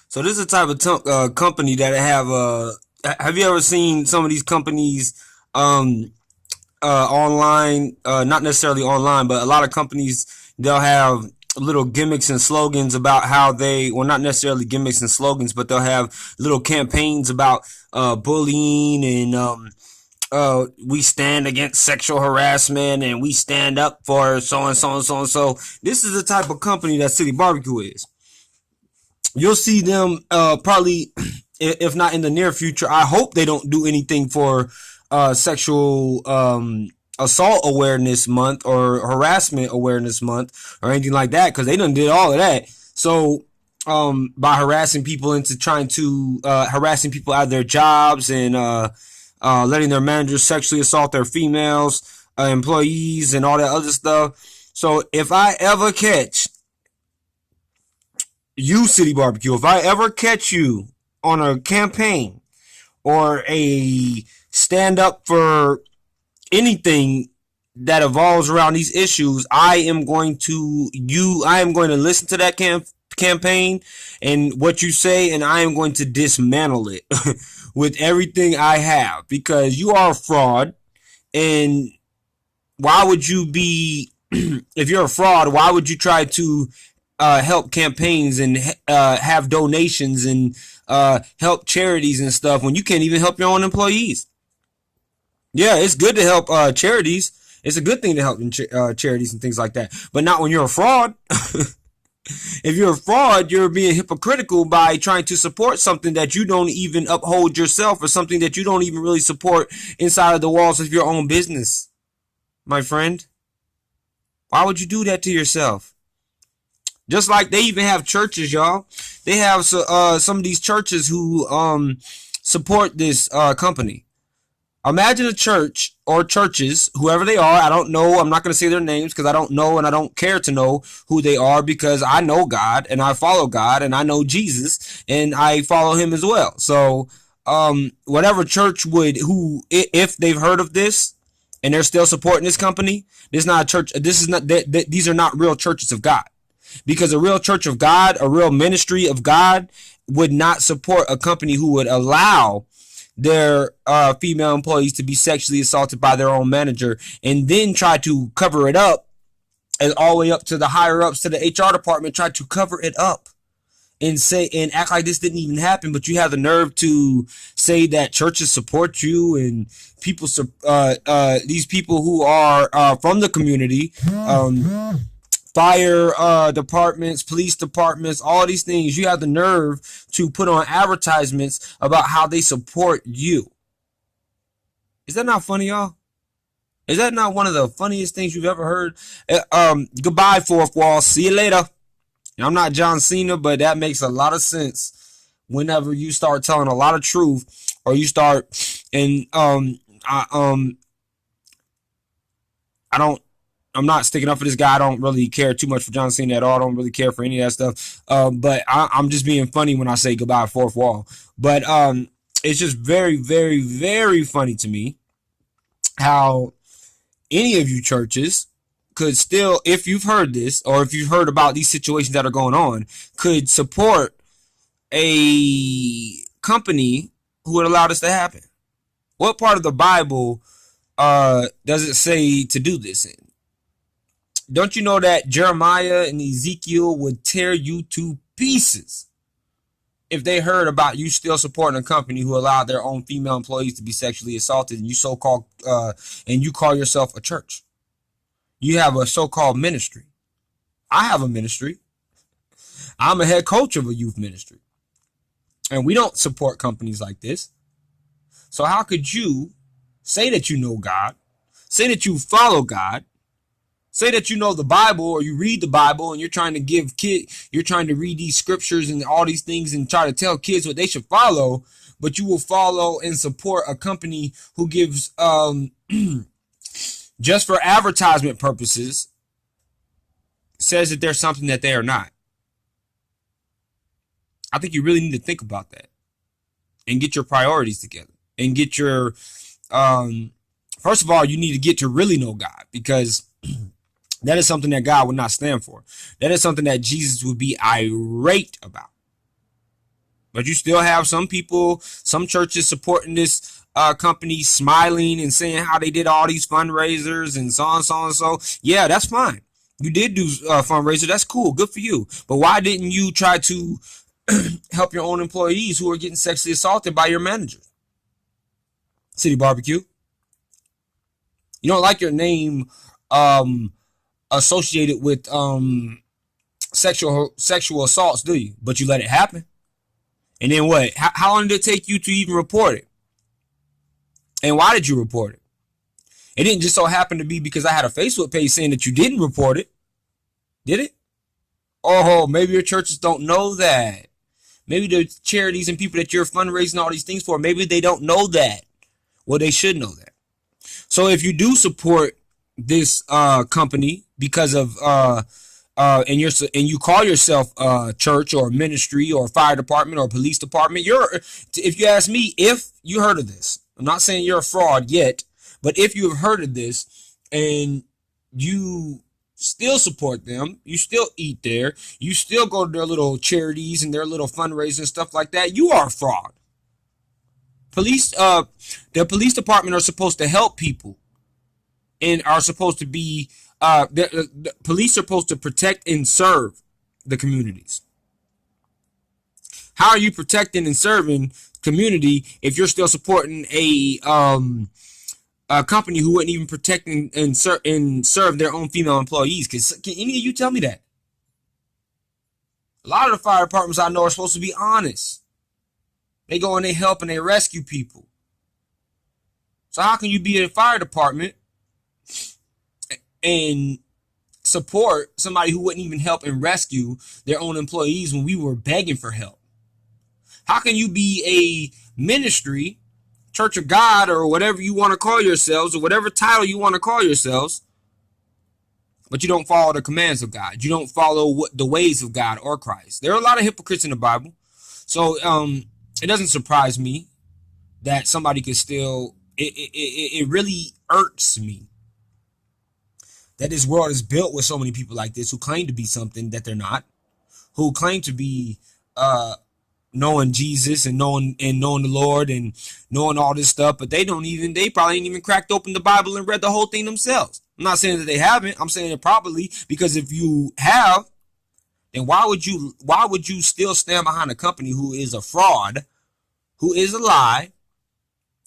So this is the type of company that have. Have you ever seen some of these companies um, online? Not necessarily online, but a lot of companies they'll have little gimmicks and slogans about how they, well, not necessarily gimmicks and slogans, but they'll have little campaigns about bullying and we stand against sexual harassment and we stand up for so and so and so and so. This is the type of company that City Barbecue is. You'll see them probably, if not in the near future. I hope they don't do anything for sexual assault awareness month or harassment awareness month or anything like that, because they done did all of that. So by harassing people into trying to harassing people out of their jobs and letting their managers sexually assault their females employees and all that other stuff. So if I ever catch you, City Barbecue, if I ever catch you on a campaign or a stand up for anything that evolves around these issues, I am going to listen to that campaign and what you say, and I am going to dismantle it with everything I have, because you are a fraud. And why would you be, if you're a fraud, why would you try to help campaigns and have donations and help charities and stuff when you can't even help your own employees? Yeah, it's good to help charities. It's a good thing to help charities and things like that, but not when you're a fraud. If you're a fraud, you're being hypocritical by trying to support something that you don't even uphold yourself, or something that you don't even really support inside of the walls of your own business, my friend. Why would you do that to yourself? Just like they even have churches, y'all. They have some of these churches who support this company. Imagine a church or churches, whoever they are. I don't know. I'm not going to say their names because I don't know and I don't care to know who they are, because I know God and I follow God and I know Jesus and I follow him as well. So whatever church would, who, if they've heard of this and they're still supporting this company, this is not a church. This is not, these are not real churches of God, because a real church of God, a real ministry of God would not support a company who would allow their female employees to be sexually assaulted by their own manager and then try to cover it up, and all the way up to the higher ups, to the HR department, try to cover it up and say and act like this didn't even happen. But you have the nerve to say that churches support you and people these people who are from the community, fire departments, police departments, all these things. You have the nerve to put on advertisements about how they support you. Is that not funny, y'all? Is that not one of the funniest things you've ever heard? Goodbye, fourth wall. See you later. I'm not John Cena, but that makes a lot of sense whenever you start telling a lot of truth, or you start, and I'm not sticking up for this guy. I don't really care too much for John Cena at all. I don't really care for any of that stuff. But I'm just being funny when I say goodbye, fourth wall. But it's just very, very, very funny to me how any of you churches could still, if you've heard this, or if you've heard about these situations that are going on, could support a company who would allow this to happen. What part of the Bible does it say to do this in? Don't you know that Jeremiah and Ezekiel would tear you to pieces if they heard about you still supporting a company who allowed their own female employees to be sexually assaulted, and you so-called and you call yourself a church? You have a so-called ministry. I have a ministry. I'm a head coach of a youth ministry, and we don't support companies like this. So how could you say that you know God, say that you follow God, say that you know the Bible, or you read the Bible, and you're trying to read these scriptures and all these things and try to tell kids what they should follow, but you will follow and support a company who gives just for advertisement purposes, says that there's something that they are not. I think you really need to think about that and get your priorities together and get your first of all, you need to get to really know God, because that is something that God would not stand for. That is something that Jesus would be irate about. But you still have some people, some churches supporting this company, smiling and saying how they did all these fundraisers and so on, so on, so. Yeah, that's fine. You did do fundraiser. That's cool. Good for you. But why didn't you try to help your own employees who are getting sexually assaulted by your manager? City Barbecue. You don't like your name associated with sexual assaults, do you? But you let it happen. And then what? How long did it take you to even report it? And why did you report it? It didn't just so happen to be because I had a Facebook page saying that you didn't report it. Did it? Oh, maybe your churches don't know that. Maybe the charities and people that you're fundraising all these things for, maybe they don't know that. Well, they should know that. So if you do support this company because of and you call yourself a church or a ministry or a fire department or a police department, if you ask me, if you heard of this, I'm not saying you're a fraud yet, but if you have heard of this and you still support them, you still eat there, you still go to their little charities and their little fundraisers and stuff like that, you are a fraud. The police department are supposed to help people and are supposed to be the police are supposed to protect and serve the communities. How are you protecting and serving community if you're still supporting a company who wouldn't even protect and serve their own female employees? Can any of you tell me that? A lot of the fire departments I know are supposed to be honest. They go and they help and they rescue people. So how can you be a fire department and support somebody who wouldn't even help and rescue their own employees when we were begging for help? How can you be a ministry, Church of God, or whatever you want to call yourselves, or whatever title you want to call yourselves, but you don't follow the commands of God? You don't follow the ways of God or Christ. There are a lot of hypocrites in the Bible. So it doesn't surprise me that somebody could still, it really irks me that this world is built with so many people like this who claim to be something that they're not, who claim to be knowing Jesus and knowing the Lord and knowing all this stuff, but they probably ain't even cracked open the Bible and read the whole thing themselves. I'm not saying that they haven't. I'm saying it probably, because if you have, then why would you still stand behind a company who is a fraud, who is a lie,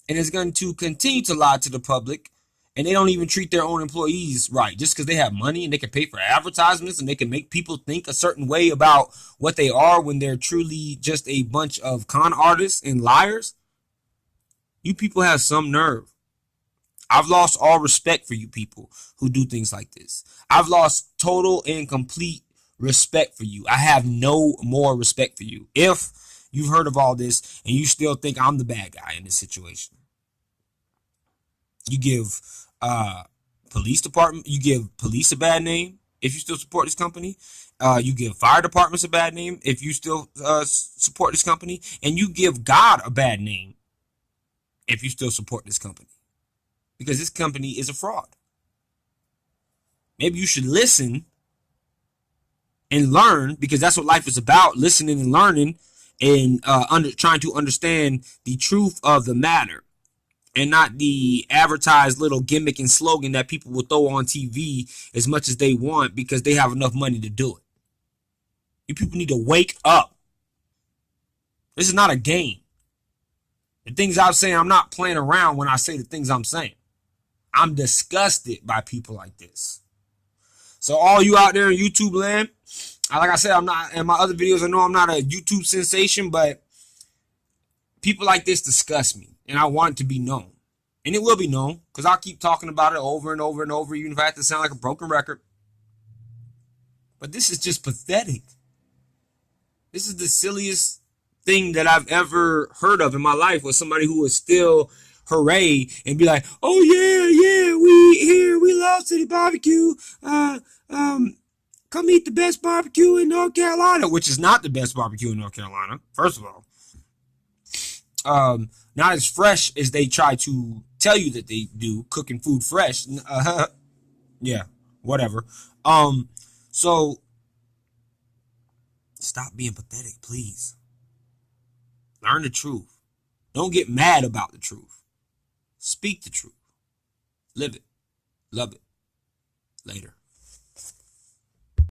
and is going to continue to lie to the public, and they don't even treat their own employees right just because they have money and they can pay for advertisements and they can make people think a certain way about what they are when they're truly just a bunch of con artists and liars? You people have some nerve. I've lost all respect for you people who do things like this. I've lost total and complete respect for you. I have no more respect for you if you've heard of all this and you still think I'm the bad guy in this situation. You give police department, you give police a bad name if you still support this company. You give fire departments a bad name if you still support this company, and you give God a bad name if you still support this company, because this company is a fraud. Maybe you should listen and learn, because that's what life is about: listening and learning, and trying to understand the truth of the matter, and not the advertised little gimmick and slogan that people will throw on TV as much as they want because they have enough money to do it. You people need to wake up. This is not a game. The things I'm saying, I'm not playing around when I say the things I'm saying. I'm disgusted by people like this. So all you out there in YouTube land, like I said, I'm not, in my other videos, I know I'm not a YouTube sensation, but people like this disgust me, and I want it to be known. And it will be known, because I'll keep talking about it over and over and over, even if I have to sound like a broken record. But this is just pathetic. This is the silliest thing that I've ever heard of in my life, with somebody who is still hooray and be like, oh yeah, we love City Barbecue. Come eat the best barbecue in North Carolina, which is not the best barbecue in North Carolina, first of all. Not as fresh as they try to tell you that they do, cooking food fresh. Yeah, whatever. So stop being pathetic, please. Learn the truth. Don't get mad about the truth. Speak the truth. Live it. Love it. Later.